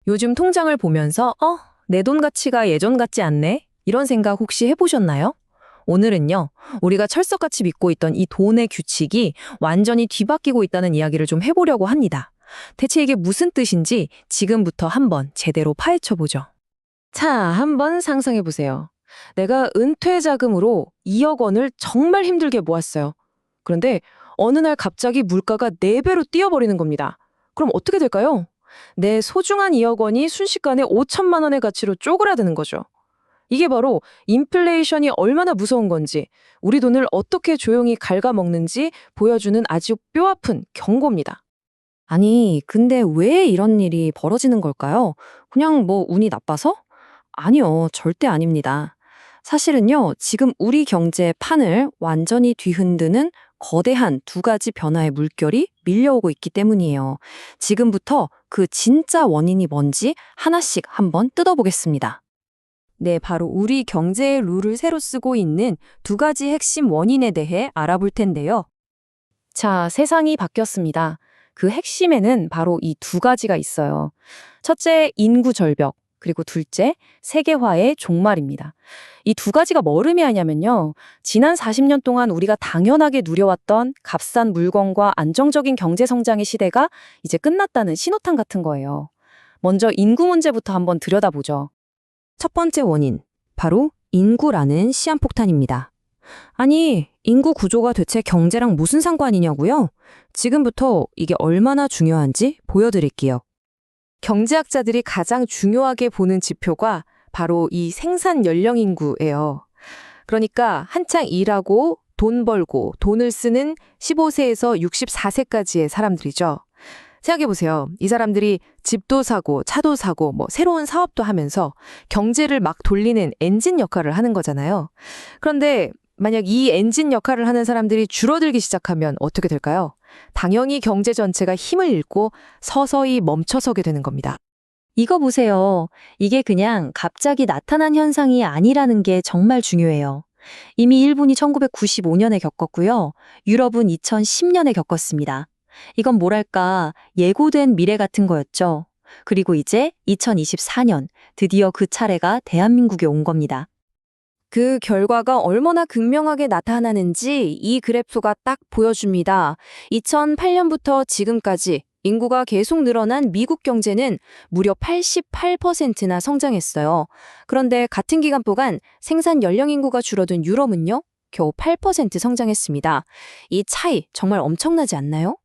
요즘 통장을 보면서 내 돈 가치가 예전 같지 않네? 이런 생각 혹시 해보셨나요? 오늘은요, 우리가 철석같이 믿고 있던 이 돈의 규칙이 완전히 뒤바뀌고 있다는 이야기를 좀 해보려고 합니다. 대체 이게 무슨 뜻인지 지금부터 한번 제대로 파헤쳐보죠. 자, 한번 상상해보세요. 내가 은퇴 자금으로 2억 원을 정말 힘들게 모았어요. 그런데 어느 날 갑자기 물가가 4배로 뛰어버리는 겁니다. 그럼 어떻게 될까요? 내 소중한 2억 원이 순식간에 5천만 원의 가치로 쪼그라드는 거죠. 이게 바로 인플레이션이 얼마나 무서운 건지, 우리 돈을 어떻게 조용히 갉아먹는지 보여주는 아주 뼈아픈 경고입니다. 아니, 근데 왜 이런 일이 벌어지는 걸까요? 그냥 운이 나빠서? 아니요, 절대 아닙니다. 사실은요, 지금 우리 경제의 판을 완전히 뒤흔드는 거대한 2가지 변화의 물결이 밀려오고 있기 때문이에요. 지금부터 그 진짜 원인이 뭔지 하나씩 한번 뜯어보겠습니다. 네, 바로 우리 경제의 룰을 새로 쓰고 있는 2가지 핵심 원인에 대해 알아볼 텐데요. 자, 세상이 바뀌었습니다. 그 핵심에는 바로 이 2가지가 있어요. 첫째, 인구 절벽. 그리고 둘째, 세계화의 종말입니다. 이 2가지가 뭘 의미하냐면요. 지난 40년 동안 우리가 당연하게 누려왔던 값싼 물건과 안정적인 경제 성장의 시대가 이제 끝났다는 신호탄 같은 거예요. 먼저 인구 문제부터 한번 들여다보죠. 첫 번째 원인, 바로 인구라는 시한폭탄입니다. 아니, 인구 구조가 대체 경제랑 무슨 상관이냐고요? 지금부터 이게 얼마나 중요한지 보여드릴게요. 경제학자들이 가장 중요하게 보는 지표가 바로 이 생산 연령 인구예요. 그러니까 한창 일하고 돈 벌고 돈을 쓰는 15세에서 64세까지의 사람들이죠. 생각해보세요. 이 사람들이 집도 사고 차도 사고 새로운 사업도 하면서 경제를 막 돌리는 엔진 역할을 하는 거잖아요. 그런데 만약 이 엔진 역할을 하는 사람들이 줄어들기 시작하면 어떻게 될까요? 당연히 경제 전체가 힘을 잃고 서서히 멈춰서게 되는 겁니다. 이거 보세요. 이게 그냥 갑자기 나타난 현상이 아니라는 게 정말 중요해요. 이미 일본이 1995년에 겪었고요. 유럽은 2010년에 겪었습니다. 이건 뭐랄까 예고된 미래 같은 거였죠. 그리고 이제 2024년 드디어 그 차례가 대한민국에 온 겁니다. 그 결과가 얼마나 극명하게 나타나는지 이 그래프가 딱 보여줍니다. 2008년부터 지금까지 인구가 계속 늘어난 미국 경제는 무려 88%나 성장했어요. 그런데 같은 기간 동안 생산 연령 인구가 줄어든 유럽은요, 겨우 8% 성장했습니다. 이 차이 정말 엄청나지 않나요?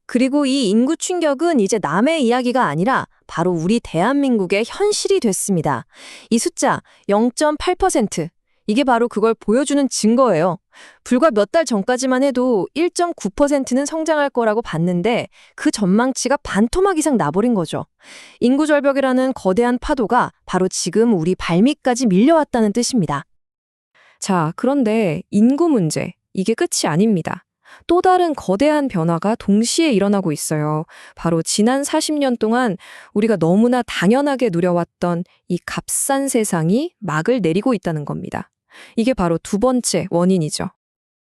그리고 이 인구 충격은 이제 남의 이야기가 아니라 바로 우리 대한민국의 현실이 됐습니다. 이 숫자 0.8%, 이게 바로 그걸 보여주는 증거예요. 불과 몇 달 전까지만 해도 1.9%는 성장할 거라고 봤는데 그 전망치가 반토막 이상 나버린 거죠. 인구 절벽이라는 거대한 파도가 바로 지금 우리 발밑까지 밀려왔다는 뜻입니다. 자, 그런데 인구 문제, 이게 끝이 아닙니다. 또 다른 거대한 변화가 동시에 일어나고 있어요. 바로 지난 40년 동안 우리가 너무나 당연하게 누려왔던 이 값싼 세상이 막을 내리고 있다는 겁니다. 이게 바로 2번째 원인이죠.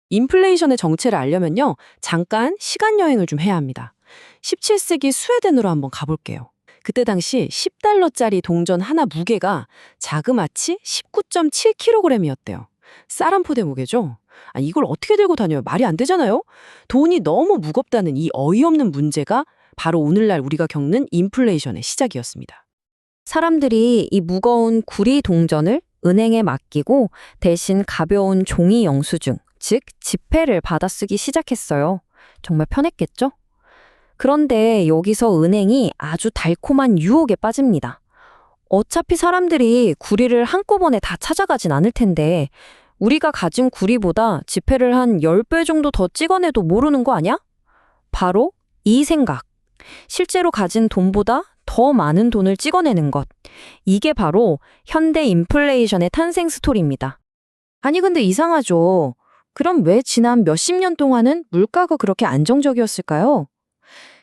인플레이션의 정체를 알려면요, 잠깐 시간 여행을 좀 해야 합니다. 17세기 스웨덴으로 한번 가볼게요. 그때 당시 10달러짜리 동전 하나 무게가 자그마치 19.7kg이었대요. 쌀 한 포대 무게죠? 이걸 어떻게 들고 다녀요? 말이 안 되잖아요? 돈이 너무 무겁다는 이 어이없는 문제가 바로 오늘날 우리가 겪는 인플레이션의 시작이었습니다. 사람들이 이 무거운 구리 동전을 은행에 맡기고 대신 가벼운 종이 영수증, 즉 지폐를 받아쓰기 시작했어요. 정말 편했겠죠? 그런데 여기서 은행이 아주 달콤한 유혹에 빠집니다. 어차피 사람들이 구리를 한꺼번에 다 찾아가진 않을 텐데 우리가 가진 구리보다 지폐를 한 10배 정도 더 찍어내도 모르는 거 아니야? 바로 이 생각. 실제로 가진 돈보다 더 많은 돈을 찍어내는 것. 이게 바로 현대 인플레이션의 탄생 스토리입니다. 아니 근데 이상하죠. 그럼 왜 지난 몇십 년 동안은 물가가 그렇게 안정적이었을까요?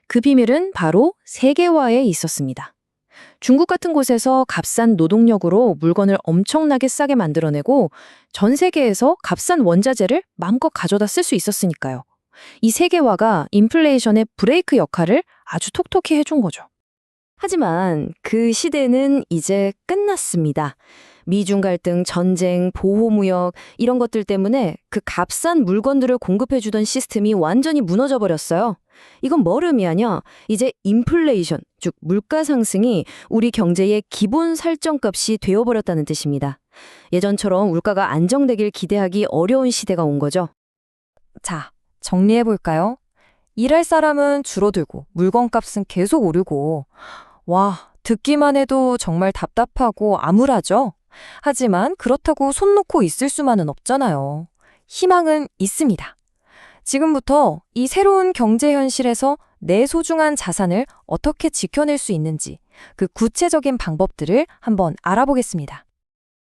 그 비밀은 바로 세계화에 있었습니다. 중국 같은 곳에서 값싼 노동력으로 물건을 엄청나게 싸게 만들어내고 전 세계에서 값싼 원자재를 마음껏 가져다 쓸 수 있었으니까요. 이 세계화가 인플레이션의 브레이크 역할을 아주 톡톡히 해준 거죠. 하지만 그 시대는 이제 끝났습니다. 미중 갈등, 전쟁, 보호무역 이런 것들 때문에 그 값싼 물건들을 공급해주던 시스템이 완전히 무너져 버렸어요. 이건 뭘 의미하냐? 이제 인플레이션, 즉 물가 상승이 우리 경제의 기본 설정값이 되어버렸다는 뜻입니다. 예전처럼 물가가 안정되길 기대하기 어려운 시대가 온 거죠. 자, 정리해볼까요? 일할 사람은 줄어들고 물건값은 계속 오르고 와, 듣기만 해도 정말 답답하고 암울하죠? 하지만 그렇다고 손 놓고 있을 수만은 없잖아요. 희망은 있습니다. 지금부터 이 새로운 경제 현실에서 내 소중한 자산을 어떻게 지켜낼 수 있는지 그 구체적인 방법들을 한번 알아보겠습니다.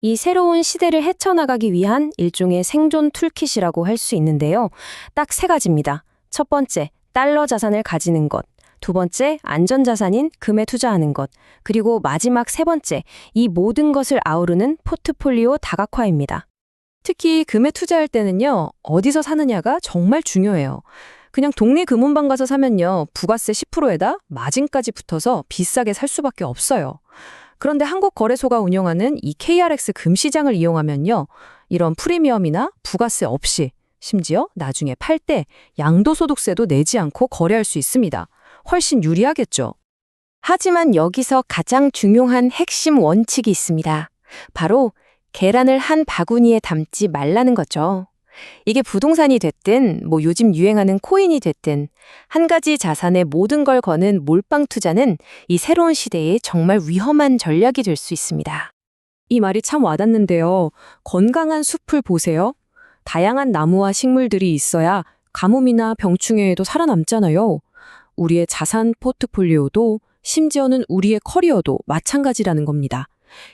이 새로운 시대를 헤쳐나가기 위한 일종의 생존 툴킷이라고 할 수 있는데요. 딱 3가지입니다. 첫 번째, 달러 자산을 가지는 것. 두 번째, 안전자산인 금에 투자하는 것. 그리고 마지막 3번째, 이 모든 것을 아우르는 포트폴리오 다각화입니다. 특히 금에 투자할 때는요, 어디서 사느냐가 정말 중요해요. 그냥 동네 금은방 가서 사면요, 부가세 10%에다 마진까지 붙어서 비싸게 살 수밖에 없어요. 그런데 한국거래소가 운영하는 이 KRX 금시장을 이용하면요, 이런 프리미엄이나 부가세 없이 심지어 나중에 팔 때 양도소득세도 내지 않고 거래할 수 있습니다. 훨씬 유리하겠죠. 하지만 여기서 가장 중요한 핵심 원칙이 있습니다. 바로 계란을 한 바구니에 담지 말라는 거죠. 이게 부동산이 됐든 요즘 유행하는 코인이 됐든 한 가지 자산에 모든 걸 거는 몰빵 투자는 이 새로운 시대에 정말 위험한 전략이 될 수 있습니다. 이 말이 참 와닿는데요. 건강한 숲을 보세요. 다양한 나무와 식물들이 있어야 가뭄이나 병충해에도 살아남잖아요. 우리의 자산 포트폴리오도 심지어는 우리의 커리어도 마찬가지라는 겁니다.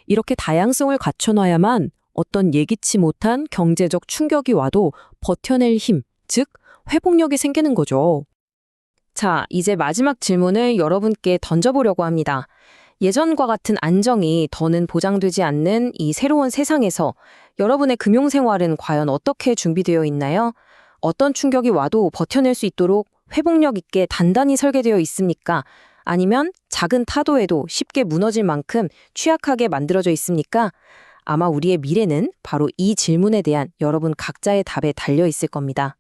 이렇게 다양성을 갖춰놔야만 어떤 예기치 못한 경제적 충격이 와도 버텨낼 힘, 즉 회복력이 생기는 거죠. 자, 이제 마지막 질문을 여러분께 던져보려고 합니다. 예전과 같은 안정이 더는 보장되지 않는 이 새로운 세상에서 여러분의 금융생활은 과연 어떻게 준비되어 있나요? 어떤 충격이 와도 버텨낼 수 있도록 회복력 있게 단단히 설계되어 있습니까? 아니면 작은 타도에도 쉽게 무너질 만큼 취약하게 만들어져 있습니까? 아마 우리의 미래는 바로 이 질문에 대한 여러분 각자의 답에 달려 있을 겁니다.